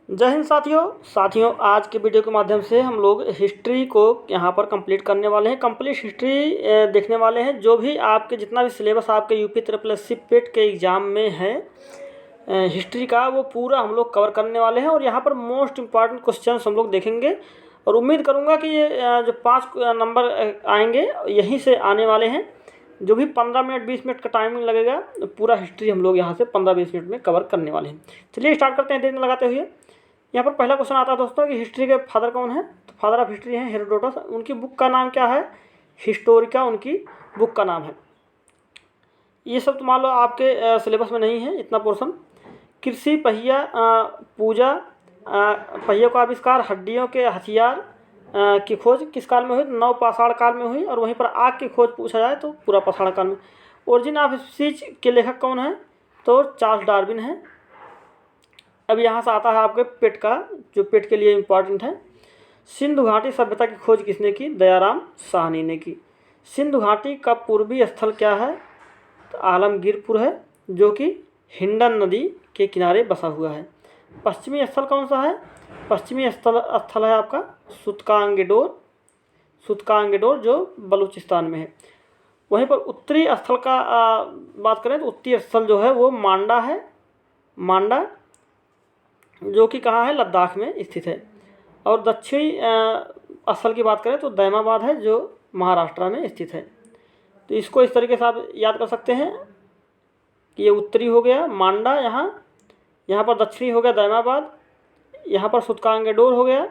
जय हिंद साथियों आज के वीडियो के माध्यम से हम लोग हिस्ट्री को यहाँ पर कंप्लीट करने वाले हैं। कंप्लीट हिस्ट्री देखने वाले हैं। जो भी आपके जितना भी सिलेबस आपके यूपी ट्रिपल पेट के एग्ज़ाम में है हिस्ट्री का, वो पूरा हम लोग कवर करने वाले हैं। और यहाँ पर मोस्ट इम्पॉर्टेंट क्वेश्चंस हम लोग देखेंगे और उम्मीद करूँगा कि ये जो 5 नंबर आएंगे यहीं से आने वाले हैं। जो भी 15 मिनट 20 मिनट का टाइमिंग लगेगा, पूरा हिस्ट्री हम लोग यहाँ से 15-20 मिनट में कवर करने वाले हैं। चलिए स्टार्ट करते हैं देर न लगाते हुए। यहाँ पर पहला क्वेश्चन आता है दोस्तों कि हिस्ट्री के फादर कौन है। तो फादर ऑफ हिस्ट्री हैं हेरोडोटस। उनकी बुक का नाम क्या है? हिस्टोरिका उनकी बुक का नाम है। ये सब तो मान लो आपके सिलेबस में नहीं है इतना पोर्शन। कृषि पहिया पूजा पहियों का आविष्कार, हड्डियों के हथियार की खोज किस काल में हुई? नवपाषाण काल में हुई। और वहीं पर आग की खोज पूछा जाए तो पूरा पाषाण काल में। ओरिजिन ऑफ स्पीच के लेखक कौन है? तो चार्ल्स डार्विन है। अब यहाँ से आता है आपके पेट का, जो पेट के लिए इम्पॉर्टेंट है। सिंधु घाटी सभ्यता की खोज किसने की? दयाराम साहनी ने की। सिंधु घाटी का पूर्वी स्थल क्या है? तो आलमगीरपुर है, जो कि हिंडन नदी के किनारे बसा हुआ है। पश्चिमी स्थल कौन सा है? पश्चिमी स्थल है आपका सुतकांगेडोर जो बलूचिस्तान में है। वहीं पर उत्तरी स्थल का बात करें तो उत्तरी स्थल जो है वो मांडा है। मांडा जो कि कहाँ है? लद्दाख में स्थित है। और दक्षिणी स्थल की बात करें तो दैमाबाद है, जो महाराष्ट्र में स्थित है। तो इसको इस तरीके से आप याद कर सकते हैं कि ये उत्तरी हो गया मांडा, यहाँ पर दक्षिणी हो गया दैमाबाद, यहाँ पर सुतकांगेडोर हो गया,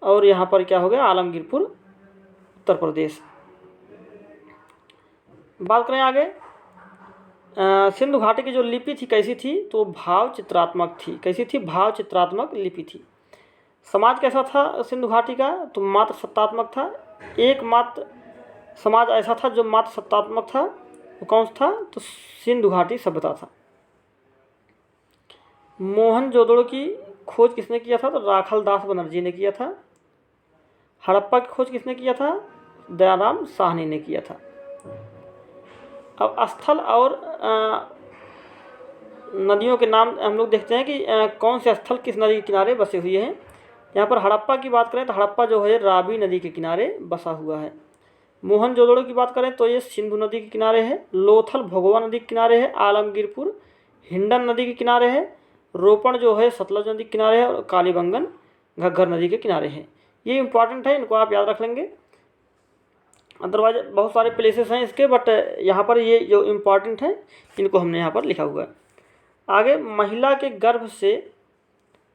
और यहाँ पर क्या हो गया? आलमगीरपुर, उत्तर प्रदेश। बात करें आगे, सिंधु घाटी की जो लिपि थी कैसी थी? तो भाव चित्रात्मक थी। कैसी थी? भाव चित्रात्मक लिपि थी। समाज कैसा था सिंधु घाटी का? तो मात्र सत्तात्मक था। एकमात्र समाज ऐसा था जो मात्र सत्तात्मक था, वो कौन सा था? तो सिंधु घाटी सभ्यता था। मोहनजोदड़ो की खोज किसने किया था? तो राखल दास बनर्जी ने किया था। हड़प्पा की खोज किसने किया था? दयाराम साहनी ने किया था। अब स्थल और नदियों के नाम हम लोग देखते हैं कि कौन से स्थल किस नदी के किनारे बसे हुए हैं। यहाँ पर हड़प्पा की बात करें तो हड़प्पा जो है रावी नदी के किनारे बसा हुआ है। मोहनजोदड़ो की बात करें तो ये सिंधु नदी के किनारे है। लोथल भगवा नदी के किनारे है। आलमगीरपुर हिंडन नदी के किनारे है। रोपण जो है सतलज नदी के किनारे है। और कालीबंगन घग्गर नदी के किनारे है। ये इंपॉर्टेंट है, इनको आप याद रख लेंगे। अदरवाइज बहुत सारे प्लेसेस हैं इसके, बट यहाँ पर ये जो इम्पॉर्टेंट है इनको हमने यहाँ पर लिखा हुआ है। आगे, महिला के गर्भ से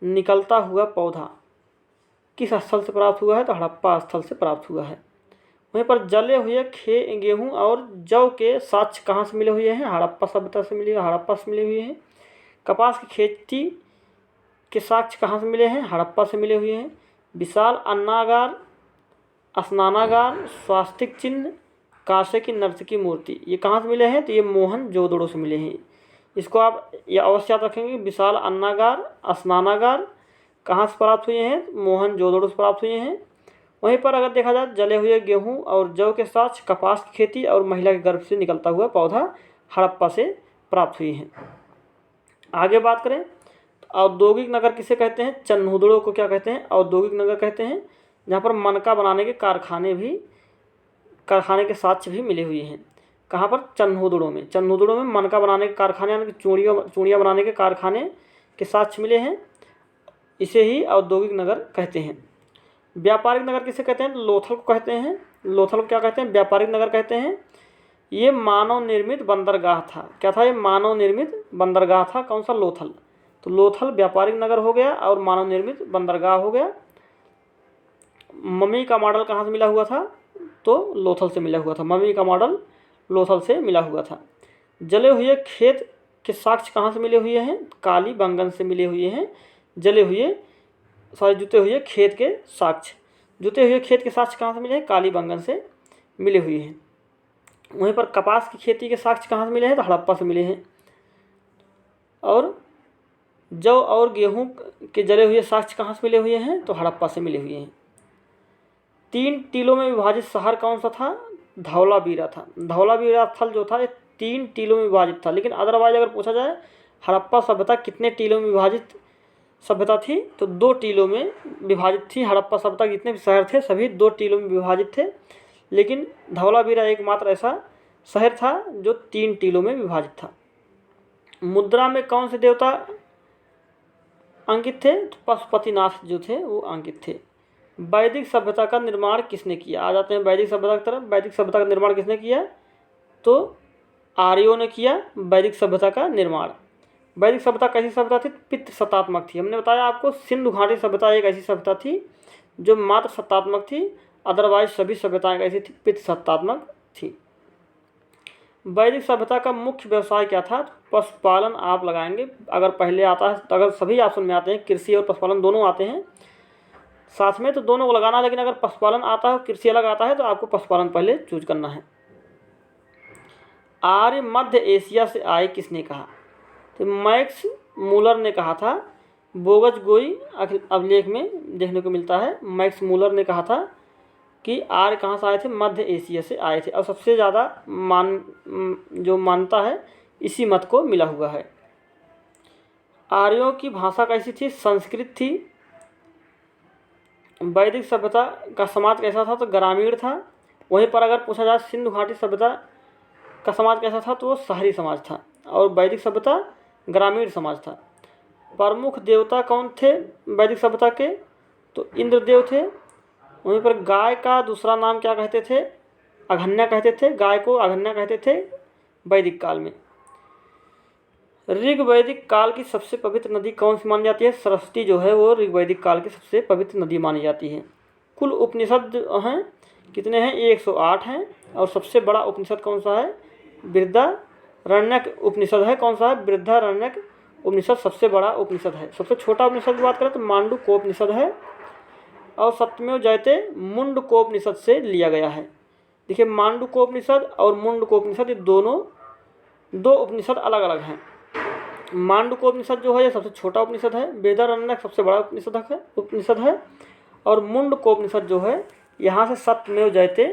निकलता हुआ पौधा किस स्थल से प्राप्त हुआ है? तो हड़प्पा स्थल से प्राप्त हुआ है। वहीं पर जले हुए गेहूँ और जौ के साक्ष्य कहाँ से मिले हुए हैं? हड़प्पा सभ्यता से हड़प्पा से मिले हुए हैं। कपास की खेती के साक्ष्य कहाँ से मिले हैं? हड़प्पा से मिले हुए हैं। विशाल अन्नागार, स्नानागार, स्वास्तिक चिन्ह, कांसे की नर्तकी मूर्ति, ये कहाँ से मिले हैं? तो ये मोहनजोदड़ो से मिले हैं। इसको आप ये अवश्य याद रखेंगे। विशाल अन्नागार, स्नानागार कहाँ से प्राप्त हुए हैं? मोहनजोदड़ो से प्राप्त हुए हैं। वहीं पर अगर देखा जाए जले हुए गेहूँ और जौ के साथ कपास की खेती और महिला के गर्भ से निकलता हुआ पौधा हड़प्पा से प्राप्त हुए हैं। आगे बात करें तो औद्योगिक नगर किसे कहते हैं? चन्हुदड़ो को क्या कहते हैं? औद्योगिक नगर कहते हैं। जहाँ पर मनका बनाने के कारखाने के साक्ष्य भी मिले हुए हैं। कहाँ पर? चन्हुदड़ो में। चन्हुदड़ो में मनका बनाने के कारखाने, यानी कि चूड़ियाँ बनाने के कारखाने के साक्ष्य मिले हैं। इसे ही औद्योगिक नगर कहते हैं। व्यापारिक नगर किसे कहते हैं? लोथल को कहते हैं। लोथल को क्या कहते हैं? व्यापारिक नगर कहते हैं। ये मानव निर्मित बंदरगाह था। क्या था? ये मानव निर्मित बंदरगाह था। कौन सा? लोथल। तो लोथल व्यापारिक नगर हो गया और मानव निर्मित बंदरगाह हो गया। मम्मी का मॉडल कहाँ से मिला हुआ था? तो लोथल से मिला हुआ था। मम्मी का मॉडल लोथल से मिला हुआ था। जले हुए खेत के साक्ष्य कहाँ से मिले हुए हैं? कालीबंगन से मिले हुए हैं। जुते हुए खेत के साक्ष्य कहाँ से मिले हैं? कालीबंगन से मिले हुए हैं। वहीं पर कपास की खेती के साक्ष्य कहाँ से मिले हैं? तो हड़प्पा से मिले हैं। और जौ और गेहूँ के जले हुए साक्ष्य कहाँ से मिले हुए हैं? तो हड़प्पा से मिले हुए हैं। 3 टीलों में विभाजित शहर कौन सा था? धौलावीरा था। धौलावीरा स्थल जो था ये 3 टीलों में विभाजित था। लेकिन अदरवाइज अगर पूछा जाए हड़प्पा सभ्यता कितने टीलों में विभाजित सभ्यता थी तो 2 टीलों में विभाजित थी। हड़प्पा सभ्यता के जितने भी शहर थे सभी 2 टीलों में विभाजित थे, लेकिन धवलावीरा एकमात्र ऐसा शहर था जो 3 टीलों में विभाजित था। मुद्रा में कौन से देवता अंकित थे? तो पशुपतिनाथ जो थे वो अंकित थे। वैदिक सभ्यता का निर्माण किसने किया? आ जाते हैं वैदिक सभ्यता की तरफ। वैदिक सभ्यता का निर्माण किसने किया? तो आर्यों ने किया वैदिक सभ्यता का निर्माण। वैदिक सभ्यता कैसी सभ्यता थी? पितृ सत्तात्मक थी। हमने बताया आपको सिंधु घाटी सभ्यता एक ऐसी सभ्यता थी जो मात्र सत्तात्मक थी, अदरवाइज सभी सभ्यताएं कैसी थी? पितृ सत्तात्मक थी। वैदिक सभ्यता का मुख्य व्यवसाय क्या था? पशुपालन आप लगाएंगे अगर पहले आता है, अगर सभी ऑप्शन में आते हैं, कृषि और पशुपालन दोनों आते हैं साथ में तो दोनों को लगाना, लेकिन अगर पशुपालन आता है कृषि अलग आता है तो आपको पशुपालन पहले चूज करना है। आर्य मध्य एशिया से आए किसने कहा? तो मैक्स मूलर ने कहा था। बोगस गोई अभिलेख में देखने को मिलता है। मैक्स मूलर ने कहा था कि आर्य कहाँ से आए थे? मध्य एशिया से आए थे। और सबसे ज़्यादा जो मानता है इसी मत को मिला हुआ है। आर्यों की भाषा कैसी थी? संस्कृत थी। वैदिक सभ्यता का समाज कैसा था? तो ग्रामीण था। वहीं पर अगर पूछा जाए सिंधु घाटी सभ्यता का समाज कैसा था तो वो शहरी समाज था, और वैदिक सभ्यता ग्रामीण समाज था। प्रमुख देवता कौन थे वैदिक सभ्यता के? तो इंद्रदेव थे। वहीं पर गाय का दूसरा नाम क्या कहते थे? अघन्या कहते थे। गाय को अघन्या कहते थे वैदिक काल में। ऋग वैदिक काल की सबसे पवित्र नदी कौन सी मानी जाती है? सरस्वती जो है वो ऋग वैदिक काल की सबसे पवित्र नदी मानी जाती है। कुल उपनिषद हैं कितने हैं? 108 हैं। और सबसे बड़ा उपनिषद कौन सा है? बृहदारण्यक उपनिषद है। कौन सा है? बृहदारण्यक उपनिषद सबसे बड़ा उपनिषद है। सबसे छोटा उपनिषद की बात करें तो मांडूक्योपनिषद है, और सत्यमेव जयते मुंडकोपनिषद से लिया गया है। देखिए मांडूक्योपनिषद और मुंडकोपनिषद ये दोनों 2 उपनिषद अलग अलग हैं। मांडूक्योपनिषद जो है ये सबसे छोटा उपनिषद है, बृहदारण्यक सबसे बड़ा उपनिषद है, और मुंडकोपनिषद जो है यहाँ से सत्यमेव जयते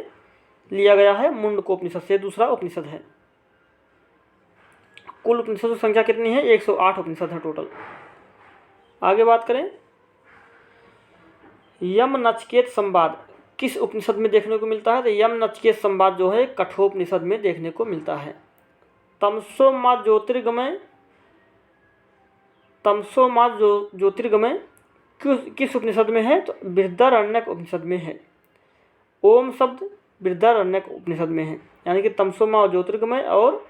लिया गया है। मुंडकोपनिषद से दूसरा उपनिषद है। कुल उपनिषदों की संख्या कितनी है? 108 उपनिषद है टोटल। आगे बात करें, यम नचिकेत संवाद किस उपनिषद में देखने को मिलता है? तो यम नचिकेत संवाद जो है कठोपनिषद में देखने को मिलता है। तमसो माँ ज्योतिर्गमय किस उपनिषद में है? तो बृहदारण्यक उपनिषद में है। ओम शब्द बृहदारण्यक उपनिषद में है, यानी कि तमसो माँ ज्योतिर्गमय और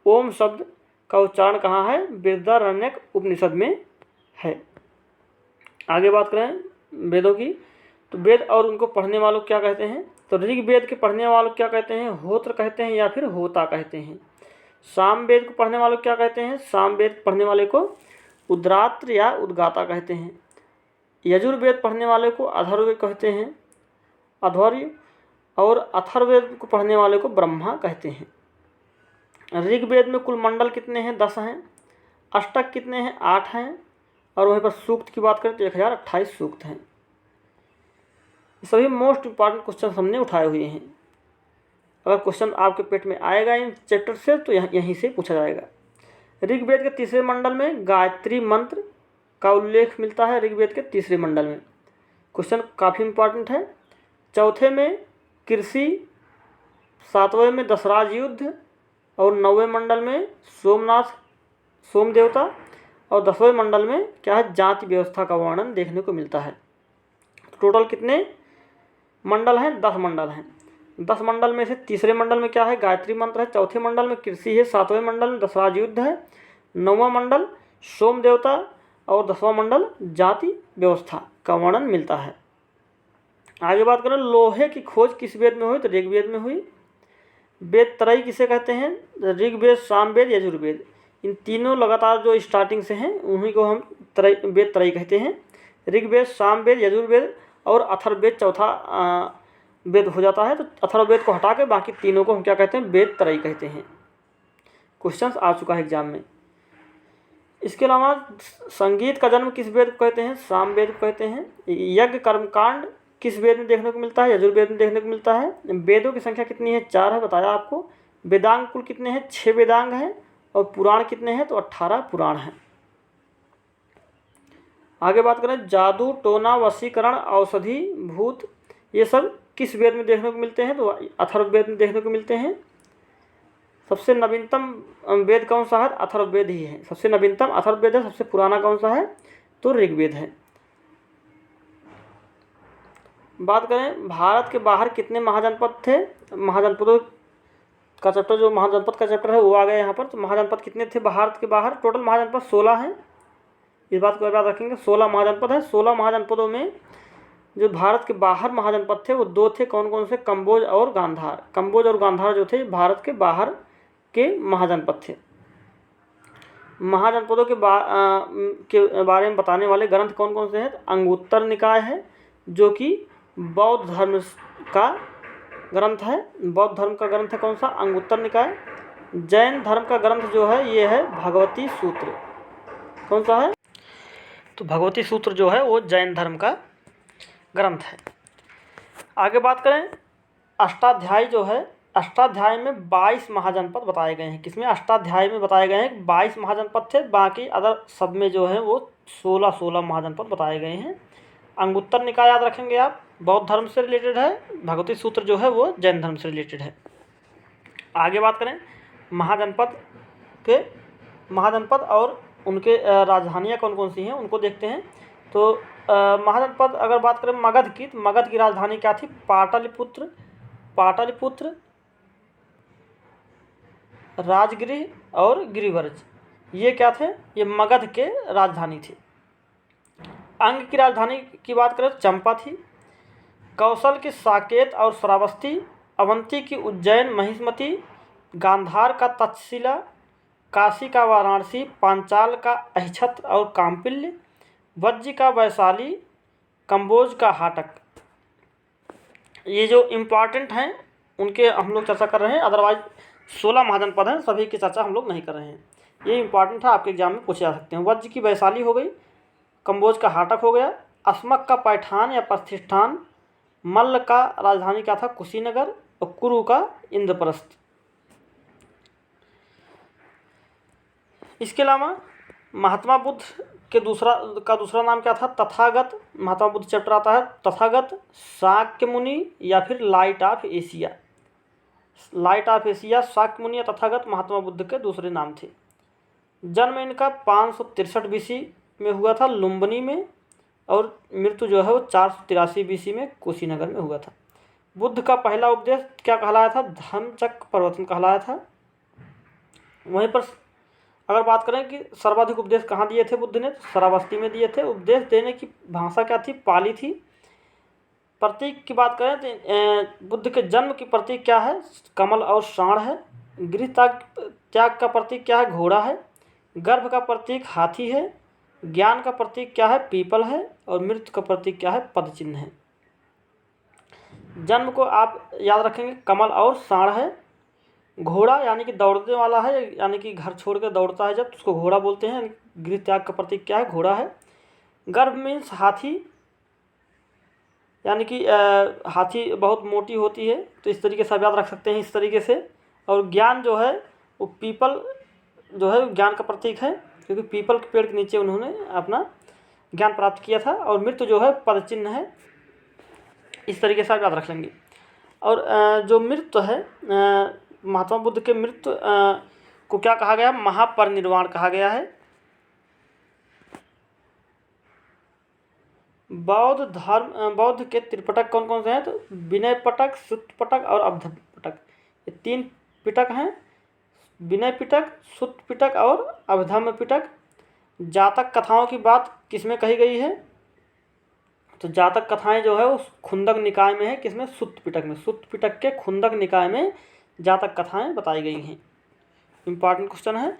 ओम शब्द का उच्चारण कहाँ है? बृहदारण्यक उपनिषद में है। आगे बात करें वेदों की, तो वेद और उनको पढ़ने वालों को क्या कहते हैं? तो ऋग वेद के पढ़ने वालों को क्या कहते हैं? होत्र कहते हैं या फिर होता कहते हैं। साम वेद को पढ़ने वालों को क्या कहते हैं? साम वेद पढ़ने वाले को उद्रात्र या उद्गाता कहते हैं। यजुर्वेद पढ़ने वाले को अथर्ववेद कहते हैं, अध्वर्य, और अथर्ववेद को पढ़ने वाले को ब्रह्मा कहते हैं। ऋग्वेद में कुल मंडल कितने हैं? 10 हैं। अष्टक कितने हैं? 8 हैं। और वहीं पर सूक्त की बात करें तो 1028 सूक्त हैं। सभी मोस्ट इम्पॉर्टेंट क्वेश्चन हमने उठाए हुए हैं। अगर क्वेश्चन आपके पेट में आएगा इन चैप्टर से तो यहीं से पूछा जाएगा। ऋग्वेद के तीसरे मंडल में गायत्री मंत्र का उल्लेख मिलता है। ऋग्वेद के तीसरे मंडल में क्वेश्चन काफ़ी इम्पॉर्टेंट है। चौथे में कृषि, 7वें में दशराज युद्ध, और 9वें मंडल में सोम देवता, और 10वें मंडल में क्या है? जाति व्यवस्था का वर्णन देखने को मिलता है। टोटल कितने मंडल हैं? 10 मंडल हैं। 10 मंडल में से तीसरे मंडल में क्या है? गायत्री मंत्र है। चौथे मंडल में कृषि है। 7वें मंडल में दशराज युद्ध है। 9वां मंडल सोम देवता, और 10वां मंडल जाति व्यवस्था का वर्णन मिलता है। आगे बात करें, लोहे की खोज किस वेद में हुई? तो ऋग्वेद में हुई। वेद त्रय किसे कहते हैं? ऋग्वेद, सामवेद, यजुर्वेद, इन तीनों लगातार जो स्टार्टिंग से हैं उन्हीं को हम वेद त्रय कहते हैं। ऋग्वेद, सामवेद, यजुर्वेद और अथर्ववेद चौथा वेद हो जाता है। तो अथर्ववेद को हटा के बाकी तीनों को हम क्या कहते हैं? वेद त्रय कहते हैं। क्वेश्चंस आ चुका है एग्जाम में। इसके अलावा संगीत का जन्म किस वेद को कहते हैं? सामवेद को कहते हैं। यज्ञ कर्मकांड किस वेद में देखने को मिलता है? यजुर्वेद में देखने को मिलता है। वेदों की संख्या कितनी है? 4 है, बताया आपको। वेदांग कुल कितने हैं? 6 वेदांग हैं। और पुराण कितने हैं? तो 18 पुराण हैं। आगे बात करें, जादू, टोना, वशीकरण, औषधि, भूत, ये सब किस वेद में देखने को मिलते हैं? तो अथर्ववेद में देखने को मिलते हैं। सबसे नवीनतम वेद कौन सा है? अथर्ववेद ही है। सबसे नवीनतम अथर्ववेद है। सबसे पुराना कौन सा है? तो ऋग्वेद है। बात करें, भारत के बाहर कितने महाजनपद थे? महाजनपदों का चैप्टर, जो महाजनपद का चैप्टर है वो आ गया यहाँ पर। तो महाजनपद कितने थे भारत के बाहर? टोटल महाजनपद 16 हैं। इस बात को याद रखेंगे, 16 महाजनपद है। 16 महाजनपदों में जो भारत के बाहर महाजनपद थे वो 2 थे। कौन कौन से? कंबोज और गांधार। कंबोज और गांधार जो थे भारत के बाहर के महाजनपद थे। महाजनपदों के बारे में बताने वाले ग्रंथ कौन कौन से हैं? अंगुत्तर निकाय है, जो कि बौद्ध धर्म का ग्रंथ है। बौद्ध धर्म का ग्रंथ है कौन सा? अंगुत्तर निकाय। जैन धर्म का ग्रंथ जो है ये है भगवती सूत्र। कौन सा है? तो भगवती सूत्र जो है वो जैन धर्म का ग्रंथ है। आगे बात करें, अष्टाध्यायी जो है, अष्टाध्याय में 22 महाजनपद बताए गए हैं। किसमें? अष्टाध्याय में बताए गए हैं 22 महाजनपद थे। बाकी अदर सब में जो है वो 16 महाजनपद बताए गए हैं। अंगुत्तर निकाय याद रखेंगे आप, बौद्ध धर्म से रिलेटेड है। भगवती सूत्र जो है वो जैन धर्म से रिलेटेड है। आगे बात करें, महाजनपद और उनके राजधानियाँ कौन कौन सी हैं उनको देखते हैं। तो महाजनपद अगर बात करें मगध की, तो मगध की राजधानी क्या थी? पाटलिपुत्र, राजगृह और गिरिवर्ज, ये क्या थे? ये मगध के राजधानी थी। अंग की राजधानी की बात करें तो चंपा थी। कौशल की साकेत और श्रावस्ती, अवंती की उज्जैन महिष्मती, गांधार का तक्षशिला, काशी का वाराणसी, पांचाल का अहिछत्र और काम्पिल्य, वज्ज का वैशाली, कंबोज का हाटक। ये जो इम्पॉर्टेंट हैं उनके हम लोग चर्चा कर रहे हैं। अदरवाइज 16 महाजनपद हैं, सभी की चर्चा हम लोग नहीं कर रहे हैं। ये इम्पॉर्टेंट है, आपके एग्जाम में पूछे जा सकते हैं। वज्ज की वैशाली हो गई, कंबोज का हाटक हो गया, अस्मक का पैठान या प्रतिष्ठान, मल्ल का राजधानी क्या था? कुशीनगर, और कुरु का इंद्रप्रस्थ। इसके अलावा महात्मा बुद्ध के दूसरा नाम क्या था? तथागत। महात्मा बुद्ध चैप्टर आता है तथागत, शाक्य मुनि या फिर लाइट ऑफ एशिया। शाक्य मुनि या तथागत महात्मा बुद्ध के दूसरे नाम थे। जन्म इनका 563 बीसी में हुआ था लुम्बिनी में, और मृत्यु जो है वो 483 बीसी में कुशीनगर में हुआ था। बुद्ध का पहला उपदेश क्या कहलाया था? धम्मचक्र प्रवर्तन कहलाया था। वहीं पर अगर बात करें कि सर्वाधिक उपदेश कहाँ दिए थे बुद्ध ने, तो श्रावस्ती में दिए थे। उपदेश देने की भाषा क्या थी? पाली थी। प्रतीक की बात करें तो बुद्ध के जन्म की प्रतीक क्या है? कमल और साँड़ है। गृह त्याग का प्रतीक क्या है? घोड़ा है। गर्भ का प्रतीक हाथी है। ज्ञान का प्रतीक क्या है? पीपल है। और मृत्यु का प्रतीक क्या है? पद चिन्ह है। जन्म को आप याद रखेंगे, कमल और साँड़ है। घोड़ा यानी कि दौड़ने वाला है, यानी कि घर छोड़ कर दौड़ता है जब, तो उसको घोड़ा बोलते हैं। गृह त्याग का प्रतीक क्या है? घोड़ा है। गर्भ मीन्स हाथी, यानी कि हाथी बहुत मोटी होती है, तो इस तरीके से आप याद रख सकते हैं, इस तरीके से। और ज्ञान जो है वो पीपल जो है ज्ञान का प्रतीक है, क्योंकि पीपल के पेड़ के नीचे उन्होंने अपना ज्ञान प्राप्त किया था। और मृत्यु जो है पद चिन्ह है। इस तरीके से आप याद रख लेंगे। और जो मृत्यु है, महात्मा बुद्ध के मृत्यु को क्या कहा गया? महापरिनिर्वाण कहा गया है। बौद्ध के त्रिपिटक कौन कौन से हैं? तो विनय पिटक, सुत्त पिटक और अवधम पिटक, ये 3 पिटक हैं। विनय पिटक, सुत्त पिटक और अवधम पिटक। जातक कथाओं की बात किसमें कही गई है? तो जातक कथाएं जो है वो खुंदक निकाय में है। किसमें? सुत्त पिटक में। सुत्त पिटक के खुंदक निकाय में जातक कथाएं बताई गई हैं। इम्पॉर्टेंट क्वेश्चन है।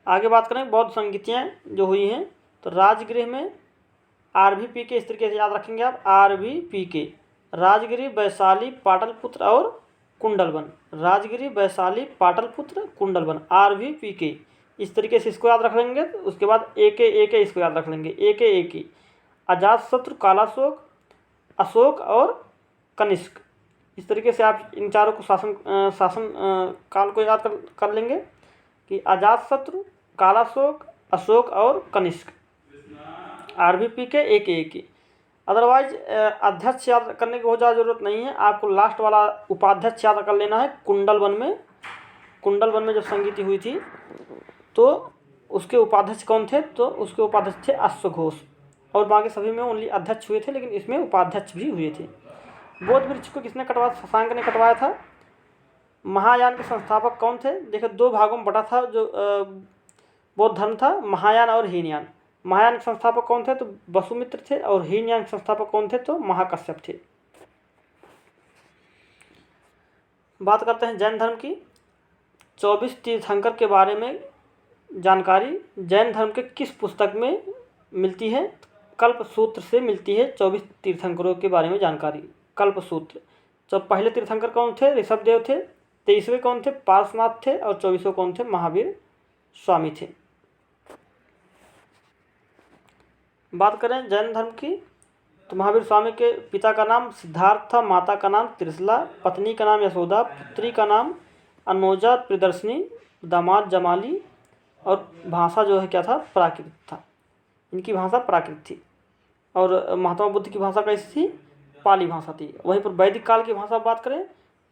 आगे बात करें बौद्ध संगीतियाँ जो हुई हैं, तो राजगृह में RVPK, इस तरीके से याद रखेंगे आप, RVPK, राजगिरी, वैशाली, पाटलिपुत्र और कुंडलवन। राजगिरी, वैशाली, पाटलिपुत्र, कुंडलवन, RVPK, इस तरीके से इसको याद रख लेंगे। उसके बाद AK इसको याद रख लेंगे। AK अजातशत्रु, कालाशोक, अशोक और कनिष्क। इस तरीके से आप इन चारों को शासन काल को याद कर लेंगे कि अजातशत्रु, कालाशोक, अशोक और कनिष्क। RVP के एक। अदरवाइज अध्यक्ष याद करने की बहुत ज़्यादा ज़रूरत नहीं है, आपको लास्ट वाला उपाध्यक्ष याद कर लेना है। कुंडल वन में जब संगीति हुई थी तो उसके उपाध्यक्ष कौन थे, तो उसके उपाध्यक्ष थे अश्वघोष, और बाकी सभी में ओनली अध्यक्ष हुए थे, लेकिन इसमें उपाध्यक्ष भी हुए थे। बौद्ध वृक्ष को किसने कटवाया? शशांक ने कटवाया था। महायान के संस्थापक कौन थे? देखो 2 भागों में बटा था जो बौद्ध धर्म था, महायान और हीनयान। महायान के संस्थापक कौन थे? तो वसुमित्र थे, और हीनयान के संस्थापक कौन थे? तो महाकश्यप थे। बात करते हैं जैन धर्म की। 24 तीर्थंकर के बारे में जानकारी जैन धर्म के किस पुस्तक में मिलती है? कल्प सूत्र से मिलती है 24 तीर्थंकरों के बारे में जानकारी। कल्प सूत्र। तो पहले तीर्थंकर कौन थे? ऋषभदेव थे। 23वें कौन थे? पार्श्वनाथ थे। और 24वें कौन थे? महावीर स्वामी थे। बात करें जैन धर्म की, तो महावीर स्वामी के पिता का नाम सिद्धार्थ था, माता का नाम त्रिशला, पत्नी का नाम यशोदा, पुत्री का नाम अनोजा प्रियदर्शनी, दामाद जमाली, और भाषा जो है क्या था? प्राकृत था। इनकी भाषा प्राकृत थी। और महात्मा बुद्ध की भाषा कैसी थी? पाली भाषा थी। वहीं पर वैदिक काल की भाषा बात करें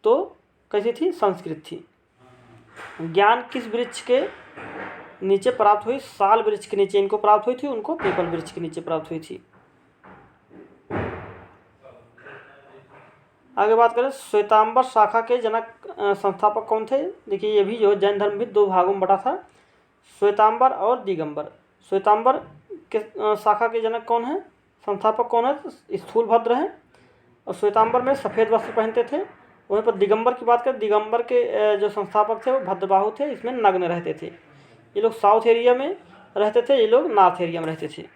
तो कैसी थी? संस्कृत थी। ज्ञान किस वृक्ष के नीचे प्राप्त हुई? साल वृक्ष के नीचे इनको प्राप्त हुई थी, उनको पीपल वृक्ष के नीचे प्राप्त हुई थी। आगे बात करें श्वेतांबर शाखा के जनक संस्थापक कौन थे? देखिए ये भी जो जैन धर्म भी 2 भागों में बटा था, श्वेतांबर और दिगंबर। श्वेतांबर के शाखा के जनक कौन है? संस्थापक कौन है? स्थूलभद्र हैं, और श्वेतांबर में सफ़ेद वस्त्र पहनते थे। वहीं पर दिगंबर की बात करें, दिगंबर के जो संस्थापक थे वो भद्रबाहु थे, इसमें नग्न रहते थे। ये लोग साउथ एरिया में रहते थे, ये लोग नॉर्थ एरिया में रहते थे।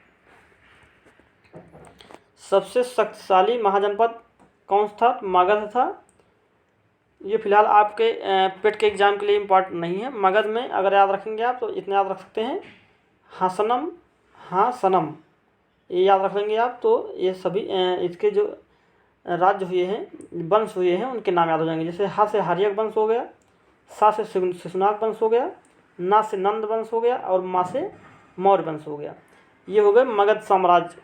सबसे शक्तिशाली महाजनपद कौन सा था? मगध था। ये फिलहाल आपके पेट के एग्जाम के लिए इम्पॉर्टेंट नहीं है। मगध में अगर याद रखेंगे आप तो इतने याद रख सकते हैं, हासनम, हाँ सनम, ये याद रख लेंगे आप तो ये सभी इसके जो राज्य हुए हैं, वंश हुए हैं, उनके नाम याद हो जाएंगे। जैसे हा से हर्यक वंश हो गया, सा से शिशुनाग वंश हो गया, ना से नंद वंश हो गया, और माँ से मौर्य वंश हो गया। ये हो गए मगध साम्राज्य।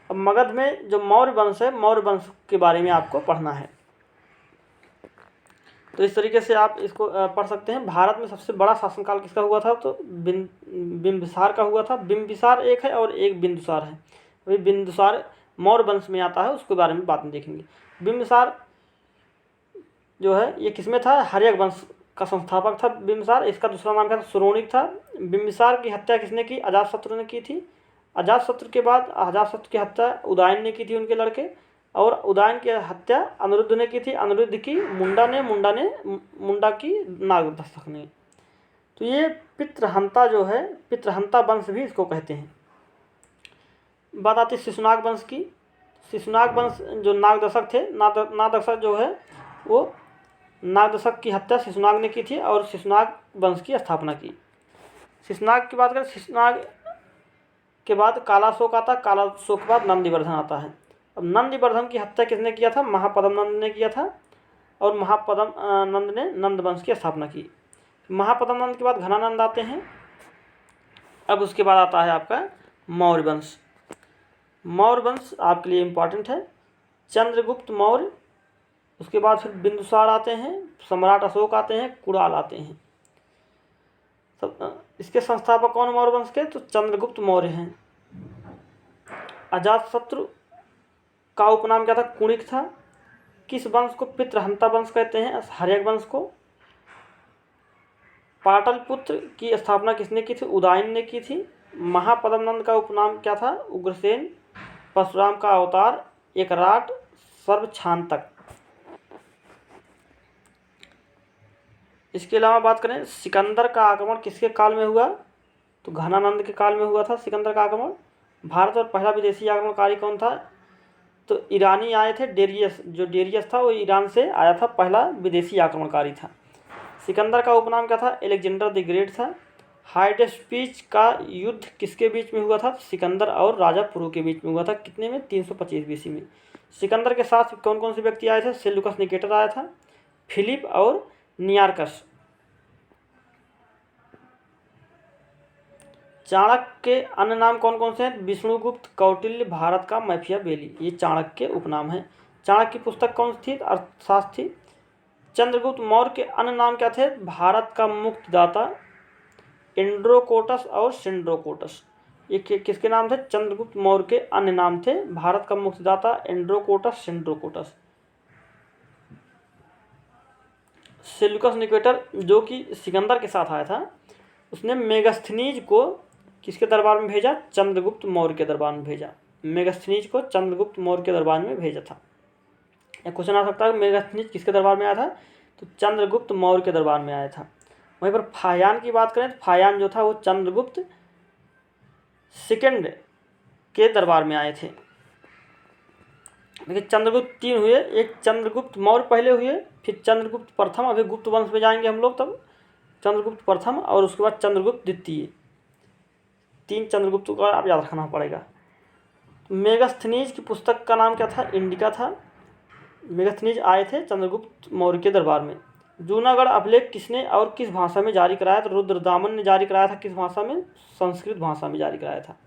अब मगध में जो मौर्य वंश है, मौर्य वंश के बारे में आपको पढ़ना है। तो इस तरीके से आप इसको पढ़ सकते हैं। भारत में सबसे बड़ा शासनकाल किसका हुआ था? तो बिंबिसार का हुआ था। बिंबिसार एक है और एक बिंदुसार है। अभी बिंदुसार मौर्य वंश में आता है, उसके बारे में बाद में देखेंगे। बिंबिसार जो है ये किसमें था? हर्यक वंश का संस्थापक था बिंबिसार। इसका दूसरा नाम क्या था? सुरोणिक था। बिंबिसार की हत्या किसने की? अजातशत्रु ने की थी। अजातशत्रु के बाद अजातशत्रु की हत्या उदयन ने की थी, उनके लड़के, और उदयन की हत्या अनिरुद्ध ने की थी। अनिरुद्ध की मुंडा की नागदत्तक ने। तो ये पितृहंता जो है, पितृहंता वंश भी इसको कहते हैं। बात आती है शिशुनाग वंश की। शिशुनाग वंश जो नागदशक थे, नागदशक जो है वो नागदशक की हत्या शिशुनाग ने की थी, और शिशुनाग वंश की स्थापना की। शिशुनाग की बात करें, शिशुनाग के बाद कालाशोक आता है, कालाशोक के बाद नंदीवर्धन आता है। अब नंदीवर्धन की हत्या किसने किया था? महापद्म नंद ने किया था, और महापद्म नंद ने नंद वंश की स्थापना की। महापद्म नंद के बाद घनानंद आते हैं। अब उसके बाद आता है आपका मौर्य वंश। मौर्य वंश आपके लिए इम्पॉर्टेंट है। चंद्रगुप्त मौर्य, उसके बाद फिर बिंदुसार आते हैं, सम्राट अशोक आते हैं, कुणाल आते हैं। सब इसके संस्थापक कौन मौर्य वंश के? तो चंद्रगुप्त मौर्य हैं। अजातशत्रु का उपनाम क्या था? कुणिक था। किस वंश को पितृहंता वंश कहते हैं? हर्यक वंश को। पाटलिपुत्र की स्थापना किसने की थी? उदयन ने की थी। महापद्मनंद का उपनाम क्या था? उग्रसेन, परशुराम का अवतार, एकराट, सर्वछांतक। इसके अलावा बात करें सिकंदर का आक्रमण किसके काल में हुआ? तो घनानंद के काल में हुआ था सिकंदर का आक्रमण। भारत पर पहला विदेशी आक्रमणकारी कौन था? तो ईरानी आए थे, डेरियस। जो डेरियस था वो ईरान से आया था, पहला विदेशी आक्रमणकारी था। सिकंदर का उपनाम क्या था? अलेक्जेंडर द ग्रेट था। हाइडेस्पीच का युद्ध किसके बीच में हुआ था? सिकंदर और राजा पुरु के बीच में हुआ था। कितने में? 325 BC में। सिकंदर के साथ कौन कौन से व्यक्ति आए थे? सेल्यूकस निकेटर आया था, फिलिप और नियारकस। चाणक्य के अन्य नाम कौन कौन से हैं? विष्णुगुप्त, कौटिल्य, भारत का मैकियावेली, ये चाणक्य के उपनाम हैं। चाणक्य की पुस्तक कौन सी थी? अर्थशास्त्र थी। चंद्रगुप्त मौर्य के अन्य नाम क्या थे? भारत का मुक्तिदाता, एंड्रोकोटस और सिंड्रोकोटस। ये किसके नाम थे? चंद्रगुप्त मौर्य के अन्य नाम थे भारत का मुक्तिदाता, एंड्रोकोटस, सिंड्रोकोटस। सेल्यूकस निकेटर जो कि सिकंदर के साथ आया था, उसने मेगास्थनीज को किसके दरबार में भेजा? चंद्रगुप्त मौर्य के दरबार में भेजा। मेगास्थनीज को चंद्रगुप्त मौर्य के दरबार में भेजा था। एक क्वेश्चन आ सकता है मेगास्थनीज किसके दरबार में आया था? तो चंद्रगुप्त मौर्य के दरबार में आया था। वहीं पर फायान की बात करें तो फायान जो था वो चंद्रगुप्त सेकंड के दरबार में आए थे। देखिए चंद्रगुप्त 3 हुए, एक चंद्रगुप्त मौर्य पहले हुए, फिर चंद्रगुप्त प्रथम, अभी गुप्त वंश में जाएंगे हम लोग तब। चंद्रगुप्त प्रथम और उसके बाद चंद्रगुप्त द्वितीय, 3 चंद्रगुप्त का आप याद रखना पड़ेगा। मेगास्थनीज की पुस्तक का नाम क्या था? इंडिका था। मेगास्थनीज आए थे चंद्रगुप्त मौर्य के दरबार में। जूनागढ़ अभिलेख किसने और किस भाषा में जारी कराया? तो रुद्रदामन ने जारी कराया था। किस भाषा में? संस्कृत भाषा में जारी कराया था।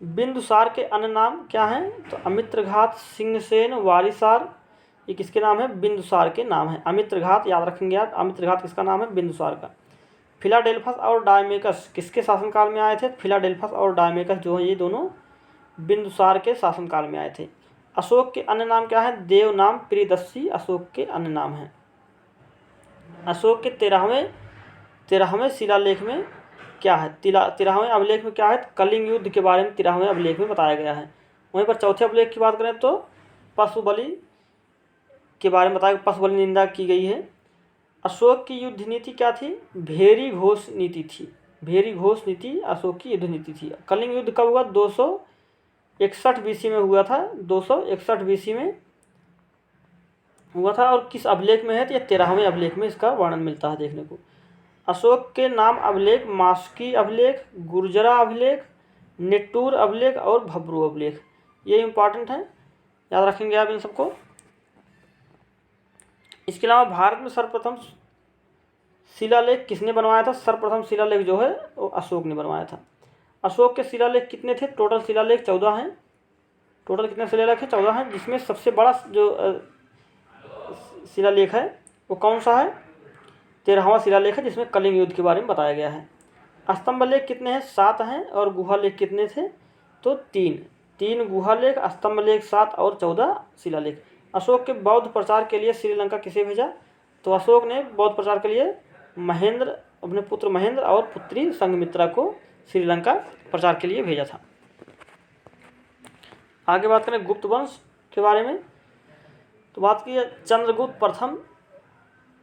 बिंदुसार के अन्य नाम क्या हैं? तो अमित्रघात, सिंहसेन, वारिसार, ये किसके नाम है? बिंदुसार के नाम है। अमित्रघात याद रखेंगे आप, अमित्रघात किसका नाम है? बिंदुसार का। फिलाडेल्फस और डायमेकस किसके शासनकाल में आए थे? फिलाडेल्फस और डायमेकस जो है ये दोनों बिंदुसार के शासनकाल में आए थे। अशोक के अन्य नाम क्या है? देवनाम, प्रियदर्शी अशोक के अन्य नाम हैं। अशोक के 13वें शिलालेख में क्या है? 13वें अभिलेख में क्या है? कलिंग युद्ध के बारे में 13वें अभिलेख में बताया गया है। वहीं पर चौथे अभिलेख की बात करें तो पशु बलि के बारे में बताया, पशु बलि निंदा की गई है। अशोक की युद्ध नीति क्या थी? भेरी घोष नीति थी। भेरी घोष नीति अशोक की युद्ध नीति थी। कलिंग युद्ध कब हुआ? 261 बीसी में हुआ था। 261 बीसी में हुआ था। और किस अभिलेख में है? तो यह 13वें अभिलेख में इसका वर्णन मिलता है देखने को। अशोक के नाम अभिलेख मास्की अभिलेख, गुर्जरा अभिलेख, नेट्टूर अभिलेख और भब्रू अभिलेख, ये इंपॉर्टेंट है, याद रखेंगे आप इन सबको। इसके अलावा भारत में सर्वप्रथम शिलालेख किसने बनवाया था? सर्वप्रथम शिलालेख जो है वो अशोक ने बनवाया था। अशोक के शिलालेख कितने थे? टोटल शिलालेख 14 हैं। टोटल कितने शिलालेख हैं? 14 हैं, जिसमें सबसे बड़ा जो शिलालेख है वो कौन सा है? 13वां शिलालेख है, जिसमें कलिंग युद्ध के बारे में बताया गया है। स्तंभलेख कितने हैं? 7 हैं। और गुहालेख कितने थे? तो 3 गुहालेख, स्तंभलेख 7 और 14 शिलालेख। अशोक के बौद्ध प्रचार के लिए श्रीलंका किसे भेजा? तो अशोक ने बौद्ध प्रचार के लिए महेंद्र, अपने पुत्र महेंद्र और पुत्री संघमित्रा को श्रीलंका प्रचार के लिए भेजा था। आगे बात करें गुप्त वंश के बारे में, तो बात की चंद्रगुप्त प्रथम।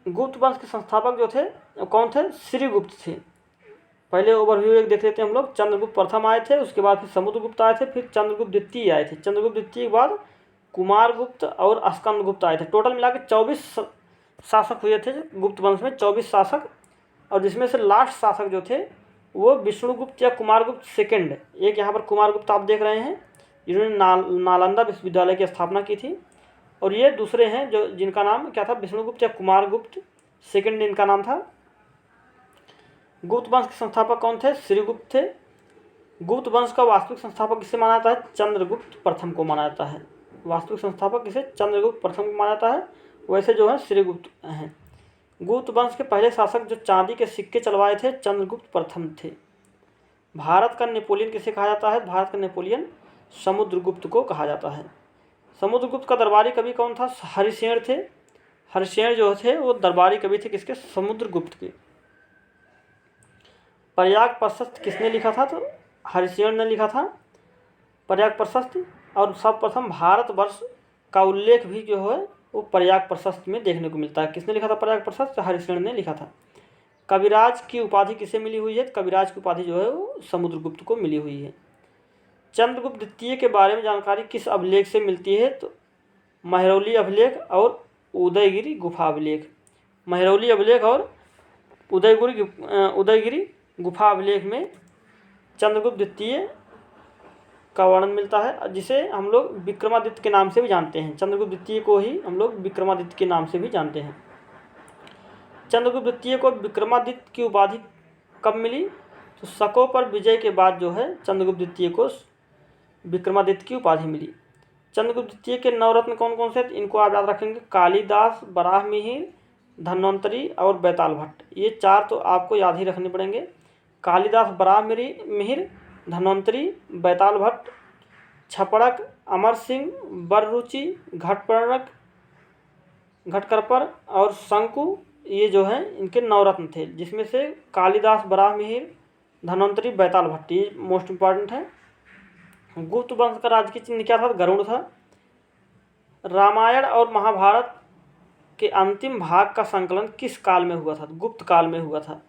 गुप्त वंश के संस्थापक जो थे कौन थे? श्रीगुप्त थे। पहले ओवरव्यू एक देख लेते हैं हम लोग। चंद्रगुप्त प्रथम आए थे, उसके बाद फिर समुद्रगुप्त आए थे, फिर चंद्रगुप्त द्वितीय आए थे। चंद्रगुप्त द्वितीय के बाद कुमारगुप्त और स्कंदगुप्त आए थे। टोटल मिला के 24 शासक हुए थे गुप्त वंश में, 24 शासक। और जिसमें से लास्ट शासक जो थे वो विष्णुगुप्त या कुमारगुप्त सेकंड, एक यहाँ पर कुमारगुप्त आप देख रहे हैं, जिन्होंने नालंदा विश्वविद्यालय की स्थापना की थी। और ये दूसरे हैं जो जिनका नाम क्या था? विष्णुगुप्त या कुमारगुप्त सेकंड इनका नाम था। गुप्त वंश के संस्थापक कौन थे? श्रीगुप्त थे। गुप्त वंश का वास्तविक संस्थापक किसे माना जाता है? चंद्रगुप्त प्रथम को माना जाता है। वास्तविक संस्थापक किसे? चंद्रगुप्त प्रथम को माना जाता है। वैसे जो है श्रीगुप्त हैं। गुप्त वंश के पहले शासक जो चांदी के सिक्के चलवाए थे चंद्रगुप्त प्रथम थे। भारत का नेपोलियन किसे कहा जाता है? भारत का नेपोलियन समुद्रगुप्त को कहा जाता है। समुद्रगुप्त का दरबारी कवि कौन था? हरिसेन थे। हरिसेन जो थे वो दरबारी कवि थे किसके? समुद्रगुप्त के। प्रयाग प्रशस्त किसने लिखा था? तो हरिसेन ने लिखा था प्रयाग प्रशस्त। और सर्वप्रथम भारतवर्ष का उल्लेख भी जो है वो प्रयाग प्रशस्त में देखने को मिलता है। किसने लिखा था प्रयाग प्रशस्त? हरिसेन ने लिखा था। कविराज की उपाधि किसे मिली हुई है? कविराज की उपाधि जो है वो समुद्रगुप्त को मिली हुई है। चंद्रगुप्त द्वितीय के बारे में जानकारी किस अभिलेख से मिलती है? तो महरौली अभिलेख और उदयगिरी गुफा अभिलेख। महरौली अभिलेख और उदयगिरी गुफा अभिलेख में चंद्रगुप्त द्वितीय का वर्णन मिलता है, जिसे हम लोग विक्रमादित्य के नाम से भी जानते हैं। चंद्रगुप्त द्वितीय को ही हम लोग विक्रमादित्य के नाम से भी जानते हैं। चंद्रगुप्त द्वितीय को विक्रमादित्य की उपाधि कब मिली? तो शकों पर विजय के बाद जो है चंद्रगुप्त द्वितीय को विक्रमादित्य की उपाधि मिली। चंद्रगुप्त द्वितीय के नवरत्न कौन कौन से, इनको आप याद रखेंगे, कालिदास, बराहमिहिर, धन्वंतरी और बैताल भट्ट। ये चार तो आपको याद ही रखने पड़ेंगे। कालिदास, बराहमिहिर, धन्वंतरी, बैताल भट्ट, छपड़क, अमर सिंह, बररुचि, घटकरपर और शंकु, ये जो है इनके नवरत्न थे, जिसमें से कालिदास, बराहमिहिर, धन्वंतरी, बैताल भट्ट ये मोस्ट इम्पॉर्टेंट है। गुप्त वंश का राजकीय चिन्ह क्या था, गरुड़ था। रामायण और महाभारत के अंतिम भाग का संकलन किस काल में हुआ था, गुप्त काल में हुआ था।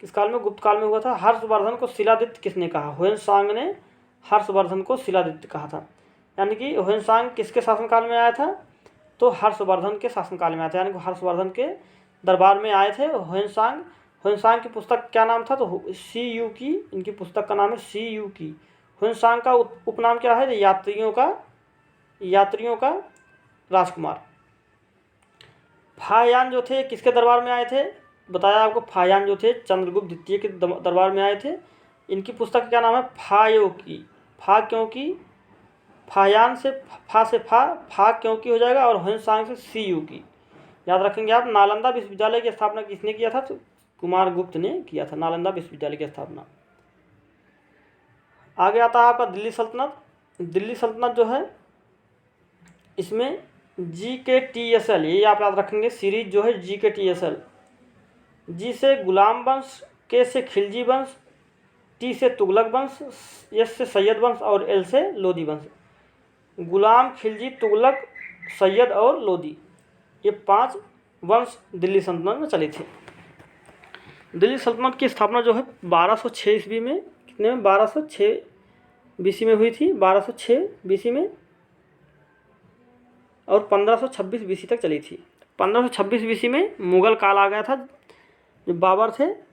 किस काल में, गुप्त काल में हुआ था। हर्षवर्धन को शिलादित्य किसने कहा, ह्वेनसांग ने हर्षवर्धन को शिलादित्य कहा था। यानी कि ह्वेनसांग किसके शासनकाल में आया था, तो हर्षवर्धन के शासनकाल में आया था, यानी कि हर्षवर्धन के दरबार में आए थे ह्वेनसांग। ह्वेनसांग की पुस्तक क्या नाम था, तो सीयू की, इनकी पुस्तक का नाम है सीयू की। ह्वेनसांग का उपनाम क्या है, यात्रियों का राजकुमार। फाहयान जो थे किसके दरबार में आए थे, बताया आपको, फाहयान जो थे चंद्रगुप्त द्वितीय के दरबार में आए थे। इनकी पुस्तक क्या नाम है, फायो की। फा क्योंकि, फाहयान से फा क्योंकि हो जाएगा, और ह्वेनसांग से सीयू की, याद रखेंगे आप। नालंदा विश्वविद्यालय की स्थापना किसने किया था, तो कुमारगुप्त ने किया था नालंदा विश्वविद्यालय की स्थापना। आगे आता है आपका दिल्ली सल्तनत। दिल्ली सल्तनत जो है इसमें GKTSL, ये आप याद रखेंगे, सीरीज जो है GKTSL। जी से गुलाम वंश, के से खिलजी वंश, टी से तुगलक वंश, एस से सैयद वंश और एल से लोदी वंश। गुलाम, खिलजी, तुगलक, सैयद और लोदी, ये 5 वंश दिल्ली सल्तनत में चले थे। दिल्ली सल्तनत की स्थापना जो है 1206 ईस्वी में, कितने में, 1206 BC में हुई थी, 1206 BC में, और 1526 BC तक चली थी। 1526 BC में मुग़ल काल आ गया था, जो बाबर थे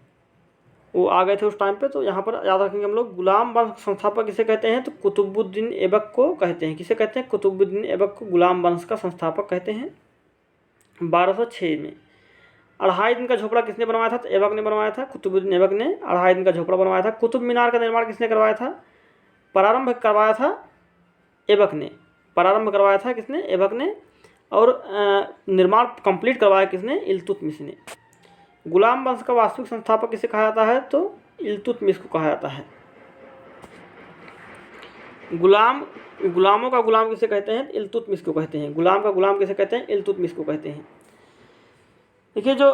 वो आ गए थे उस टाइम पे। तो यहाँ पर याद रखेंगे हम लोग, गुलाम वंश संस्थापक किसे कहते हैं, तो कुतुबुद्दीन ऐबक को कहते हैं। किसे कहते हैं, कुतुबुद्दीन ऐबक को गुलाम वंश का संस्थापक कहते हैं। 1206 में 2.5 दिन का झोपड़ा किसने बनवाया था, तो ऐबक ने बनवाया था। कुतुबुद्दीन ऐबक ने 2.5 दिन का झोपड़ा बनवाया था। कुतुब मीनार का निर्माण किसने करवाया था, प्रारंभ करवाया था ऐबक ने। प्रारंभ करवाया था किसने, ऐबक ने। और निर्माण कंप्लीट करवाया किसने, इल्तुतमिश ने। गुलाम वंश का वास्तविक संस्थापक किसे कहा जाता है, तो इल्तुतमिश को कहा जाता है। गुलामों का गुलाम किसे कहते हैं, इल्तुतमिश को कहते हैं। गुलाम का गुलाम किसे कहते हैं, इल्तुतमिश को कहते हैं। देखिए जो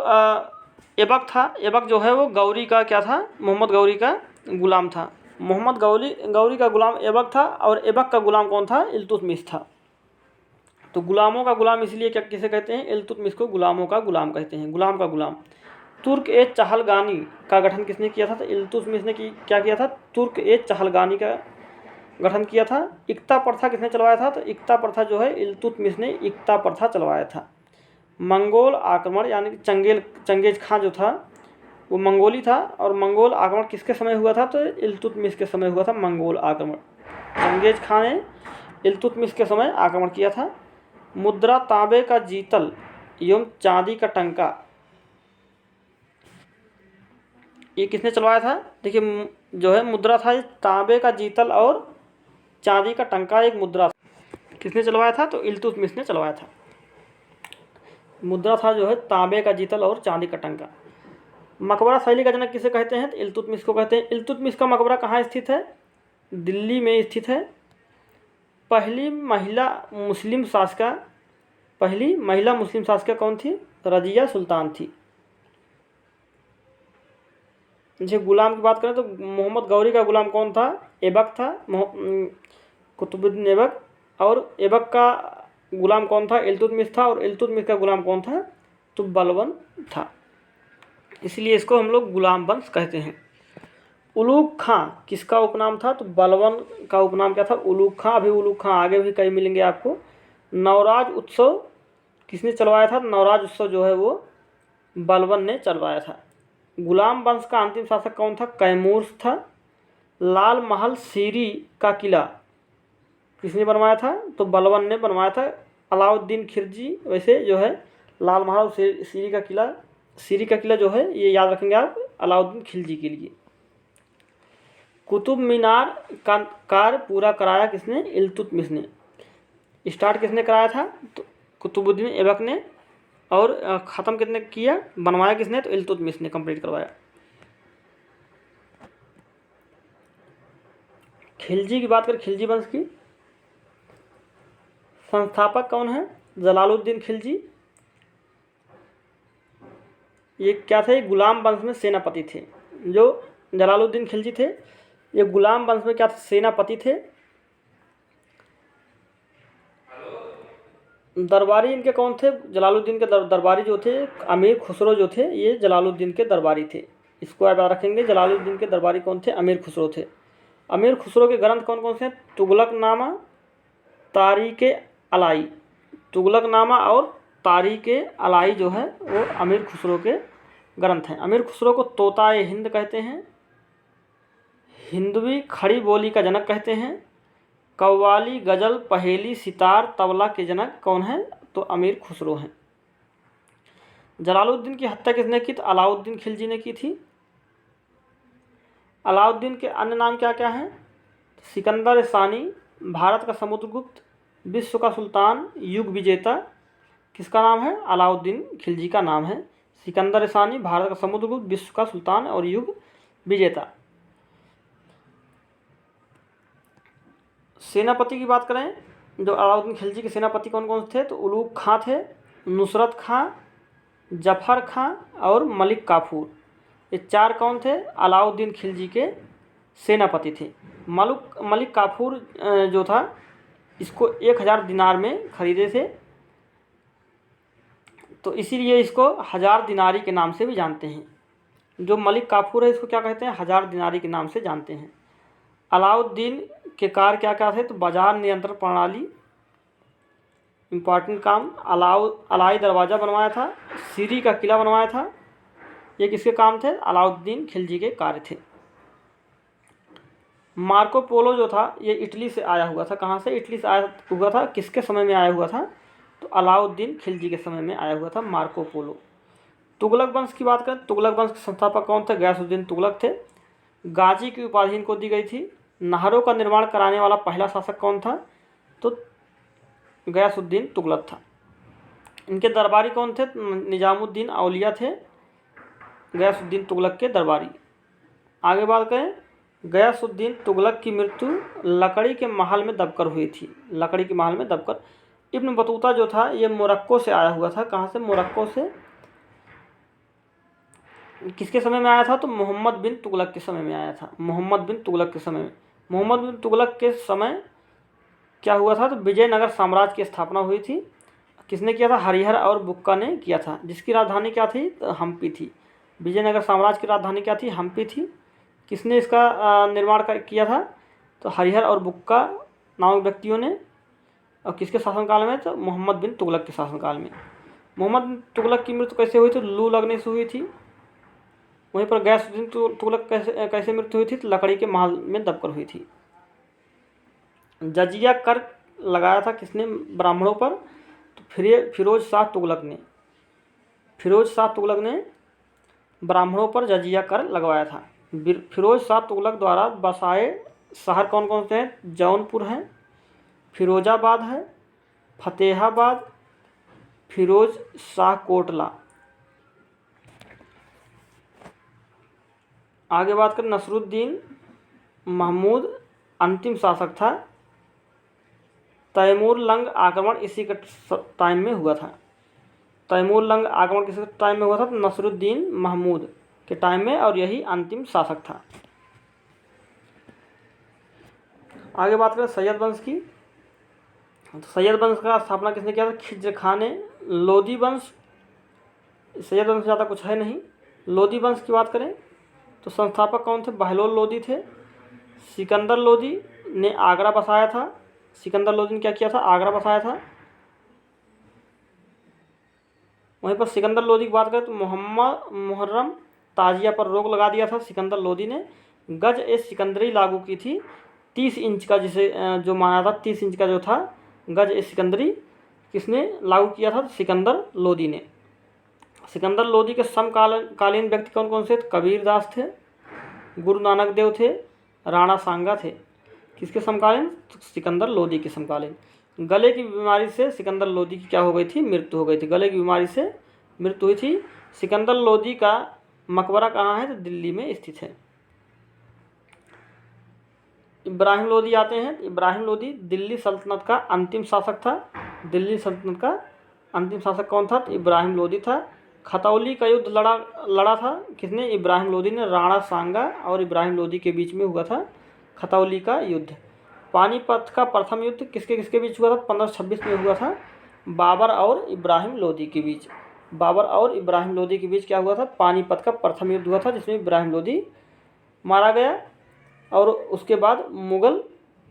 ऐबक था, ऐबक जो है वो गौरी का क्या था, मोहम्मद गौरी का गुलाम था। मोहम्मद गौरी का गुलाम ऐबक था, और ऐबक का गुलाम कौन था, इल्तुतमिश था। तो गुलामों का गुलाम इसलिए क्या किसे कहते हैं, इल्तुतमिश को गुलामों का गुलाम कहते हैं, गुलाम का गुलाम। तुर्क ए चहलगानी का गठन किसने किया था, तो इल्तुतमिश ने क्या किया था, तुर्क ए चहलगानी का गठन किया था। इक्ता प्रथा किसने चलवाया था, तो इक्ता प्रथा जो है इल्तुतमिश ने इक्ता प्रथा चलवाया था। मंगोल आक्रमण, यानी कि चंगेज खां जो था वो मंगोली था, और मंगोल आक्रमण किसके समय हुआ था, तो इल्तुतमिश के समय हुआ था मंगोल आक्रमण। चंगेज खां ने इल्तुतमिश के समय आक्रमण किया था। मुद्रा तांबे का जीतल एवं चांदी का टंका, ये किसने चलवाया था, देखिए जो है मुद्रा था तांबे का जीतल और चांदी का टंका, एक मुद्रा किसने चलवाया था, तो इल्तुतमिश ने चलवाया था। मुद्रा था जो है तांबे का जीतल और चांदी का टंका। मकबरा शैली का जनक किसे कहते हैं, तो इल्तुतमिश को कहते हैं। इल्तुतमिश का मकबरा कहाँ स्थित है, दिल्ली में स्थित है। पहली महिला मुस्लिम शासका कौन थी, रजिया सुल्तान थी। जैसे गुलाम की बात करें तो मोहम्मद गौरी का गुलाम कौन था, ऐबक था, कुतुबुद्दीन ऐबक। और ऐबक का गुलाम कौन था, इल्तुतमिश था। और इल्तुतमिश का गुलाम कौन था, तो बलबन था। इसलिए इसको हम लोग गुलाम वंश कहते हैं। उलूग खां किसका उपनाम था, तो बलबन का उपनाम क्या था, उलूग खां। अभी उलूग खां आगे भी कई मिलेंगे आपको। नवराज उत्सव किसने चलवाया था, नवराज उत्सव जो है वो बलबन ने चलवाया था। गुलाम वंश का अंतिम शासक कौन था, कैमूर था। लाल महल सीरी का किला किसने बनवाया था, तो बलबन ने बनवाया था। अलाउद्दीन खिलजी वैसे जो है लाल महल सीरी का किला जो है ये याद रखेंगे आप, अलाउद्दीन खिलजी के लिए। कुतुब मीनार का कार्य पूरा कराया किसने? इल्तुतमिश ने। स्टार्ट किसने कराया था? तो कुतुबुद्दीन ऐबक ने। और ख़त्म किसने किया? बनवाया किसने? तो इल्तुतमिश ने कंप्लीट करवाया। खिलजी की बात करें, खिलजी वंश की संस्थापक कौन है? जलालुद्दीन खिलजी। ये क्या थे? गुलाम वंश में सेनापति थे। जो जलालुद्दीन खिलजी थे ये गुलाम वंश में क्या थे? सेनापति थे। दरबारी इनके कौन थे? जलालुद्दीन के दरबारी जो थे अमीर खुसरो जो थे, ये जलालुद्दीन के दरबारी थे। इसको आप याद रखेंगे, जलालुद्दीन के दरबारी कौन थे? अमीर खुसरो थे। अमीर खुसरो के ग्रंथ कौन कौन से? तुगलकनामा, तारीख़ अलाई। तुगलकनामा और तारीख़ अलाई जो है वो अमीर खुसरो के ग्रंथ हैं। अमीर खुसरो को तोताए हिंद कहते हैं, हिंदवी खड़ी बोली का जनक कहते हैं। कव्वाली, गज़ल, पहेली, सितार, तबला के जनक कौन है? तो अमीर खुसरो हैं। जलालुद्दीन की हत्या किसने की? तो अलाउद्दीन खिलजी ने की थी। अलाउद्दीन के अन्य नाम क्या क्या हैं? सिकंदर सानी, भारत का समुद्रगुप्त, विश्व का सुल्तान, युग विजेता। किसका नाम है? अलाउद्दीन खिलजी का नाम है। सिकंदर सानी, भारत का समुद्रगुप्त, विश्व का सुल्तान और युग विजेता। सेनापति की बात करें, जो अलाउद्दीन खिलजी के सेनापति कौन कौन थे? तो उलूग खां थे, नुसरत खां, जफ़र खां और मलिक काफूर। ये चार कौन थे? अलाउद्दीन खिलजी के सेनापति थे। मलिक काफूर जो था इसको 1000 दिनार में खरीदे थे, तो इसीलिए इसको 1000 दिनारी के नाम से भी जानते हैं। जो मलिक काफूर है इसको क्या कहते हैं? 1000 दिनारी के नाम से जानते हैं। अलाउद्दीन के कार्य क्या क्या थे? तो बाजार नियंत्रण प्रणाली, इम्पॉर्टेंट काम। अलाई दरवाज़ा बनवाया था, सीरी का किला बनवाया था। ये किसके काम थे? अलाउद्दीन खिलजी के कार्य थे। मार्को पोलो जो था ये इटली से आया हुआ था। कहाँ से इटली से आया हुआ था? किसके समय में आया हुआ था? तो अलाउद्दीन खिलजी के समय में आया हुआ था मार्को पोलो। तुगलक वंश की बात करें, तुगलक वंश के संस्थापक कौन थे? गयासुद्दीन तुगलक थे। गाजी की उपाधि इनको दी गई थी। नहरों का निर्माण कराने वाला पहला शासक कौन था? तो गयासुद्दीन तुगलक था। इनके दरबारी कौन थे? निजामुद्दीन औलिया थे, गयासुद्दीन तुगलक के दरबारी। आगे बात करें, गयासुद्दीन तुगलक की मृत्यु लकड़ी के महल में दबकर हुई थी। लकड़ी के महल में दबकर। इब्न बतूता जो था ये मोरक्को से आया हुआ था। कहाँ से? मोरक्को से। किसके समय में आया था? तो मोहम्मद बिन तुगलक के समय में आया था। मोहम्मद बिन तुगलक के समय में। मोहम्मद बिन तुगलक के समय क्या हुआ था? तो विजयनगर साम्राज्य की स्थापना हुई थी। किसने किया था? हरिहर और बुक्का ने किया था, जिसकी राजधानी क्या थी? तो हम्पी थी। विजयनगर साम्राज्य की राजधानी क्या थी? हम्पी थी। किसने इसका निर्माण किया था? तो हरिहर और बुक्का नामक व्यक्तियों ने। और किसके शासनकाल में? तो मोहम्मद बिन तुगलक के शासनकाल में। मोहम्मद बिन तुगलक की मृत्यु कैसे हुई थी? लू लगने से हुई थी। वहीं पर गयासुद्दीन तुगलक कैसे मृत्यु हुई थी? तो लकड़ी के महल में दबकर हुई थी। जजिया कर लगाया था किसने ब्राह्मणों पर? तो फिरोज शाह तुगलक ने। फिरोज शाह तुगलक ने ब्राह्मणों पर जजिया कर लगवाया था। फिरोज शाह तुगलक द्वारा बसाए शहर कौन कौन से हैं? जौनपुर है, फिरोजाबाद है, फतेहाबाद, फिरोज शाह कोटला। आगे बात करें, नसरुद्दीन महमूद अंतिम शासक था। तैमूर लंग आक्रमण इसी के टाइम में हुआ था। तैमूर लंग आक्रमण किस टाइम में हुआ था? तो नसरुद्दीन महमूद के टाइम में, और यही अंतिम शासक था। आगे बात करें सैयद वंश की। तो सैयद वंश का स्थापना किसने किया था? खिज्र खान ने। लोदी वंश, सैयद वंश ज़्यादा कुछ है नहीं। लोदी वंश की बात करें तो संस्थापक कौन थे? बहलोल लोदी थे। सिकंदर लोदी ने आगरा बसाया था। सिकंदर लोदी ने क्या किया था? आगरा बसाया था। वहीं पर सिकंदर लोदी की बात करें तो मोहम्मद मुहर्रम ताजिया पर रोक लगा दिया था सिकंदर लोदी ने। गज ए सिकंदरी लागू की थी, 30 इंच का, जिसे जो माना था 30 इंच का जो था गज ए सिकंदरी किसने लागू किया था? सिकंदर लोदी ने। सिकंदर लोदी के समकालीन व्यक्ति कौन कौन से? कबीर दास थे, गुरु नानक देव थे, राणा सांगा थे। किसके समकालीन? सिकंदर लोदी के समकालीन। गले की बीमारी से सिकंदर लोदी की क्या हो गई थी? मृत्यु हो गई थी। गले की बीमारी से मृत्यु हुई थी। सिकंदर लोदी का मकबरा कहाँ है? तो दिल्ली में स्थित है। इब्राहिम लोदी आते हैं। इब्राहिम लोदी दिल्ली सल्तनत का अंतिम शासक था। दिल्ली सल्तनत का अंतिम शासक कौन था? तो इब्राहिम लोदी था। खतौली का युद्ध लड़ा था किसने? इब्राहिम लोदी ने। राणा सांगा और इब्राहिम लोदी के बीच में हुआ था खतौली का युद्ध। पानीपत का प्रथम युद्ध किसके किसके बीच हुआ था? 1526 में हुआ था बाबर और इब्राहिम लोदी के बीच। बाबर और इब्राहिम लोदी के बीच क्या हुआ था? पानीपत का प्रथम युद्ध हुआ था, जिसमें इब्राहिम लोदी मारा गया और उसके बाद मुगल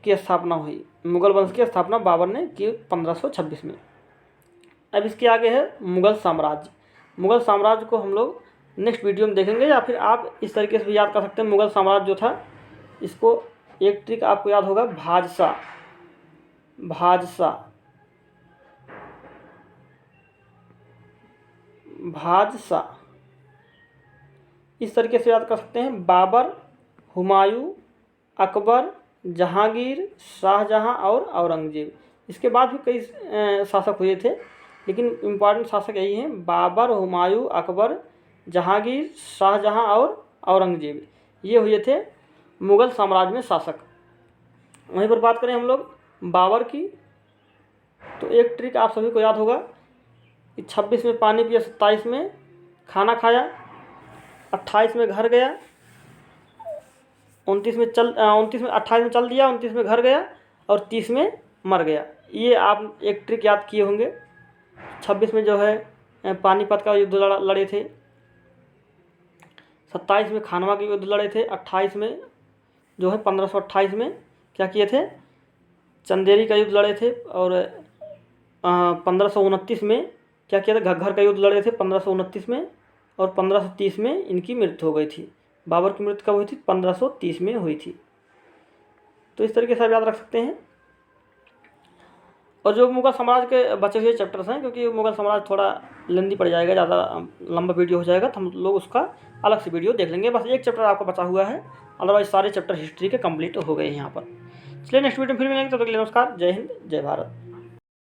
की स्थापना हुई। मुगल वंश की स्थापना बाबर ने की 1526 में। अब इसके आगे है मुगल साम्राज्य। मुगल साम्राज्य को हम लोग नेक्स्ट वीडियो में देखेंगे, या फिर आप इस तरीके से भी याद कर सकते हैं। मुगल साम्राज्य जो था, इसको एक ट्रिक आपको याद होगा, भाजसा। भाजसा, भाजसा, इस तरीके से याद कर सकते हैं। बाबर, हुमायूं, अकबर, जहांगीर, शाहजहां और औरंगजेब। इसके बाद भी कई शासक हुए थे, लेकिन इम्पॉर्टेंट शासक यही हैं: बाबर, हुमायूं, अकबर, जहांगीर, शाहजहां और औरंगजेब। ये हुए थे मुगल साम्राज्य में शासक। वहीं पर बात करें हम लोग बाबर की, तो एक ट्रिक आप सभी को याद होगा कि 26 में पानी पिया, 27 में खाना खाया, 28 में घर गया, 29 में 28 में चल दिया, 29 में घर गया और 30 में मर गया। ये आप एक ट्रिक याद किए होंगे। 26 में जो है पानीपत का युद्ध लड़े थे, 27 में खानवा के युद्ध लड़े थे, 28 में जो है 1528 में क्या किए थे? चंदेरी का युद्ध लड़े थे, और 1529 में क्या किया था? घग्घर का युद्ध लड़े थे 1529 में, और 1530 में इनकी मृत्यु हो गई थी। बाबर की मृत्यु कब हुई थी? 1530 में हुई थी। तो इस तरीके से आप याद रख सकते हैं। और जो मुगल साम्राज्य के बचे हुए चैप्टर्स हैं, क्योंकि मुगल साम्राज्य थोड़ा लेंदी पड़ जाएगा, ज़्यादा लंबा वीडियो हो जाएगा, तो हम लोग उसका अलग से वीडियो देख लेंगे। बस एक चैप्टर आपको बचा हुआ है, अदरवाइज सारे चैप्टर हिस्ट्री के कंप्लीट हो गए हैं यहाँ पर। चलिए नेक्स्ट वीडियो में फिर मिलेंगे, तब तक के लिए नमस्कार। जय हिंद, जय भारत।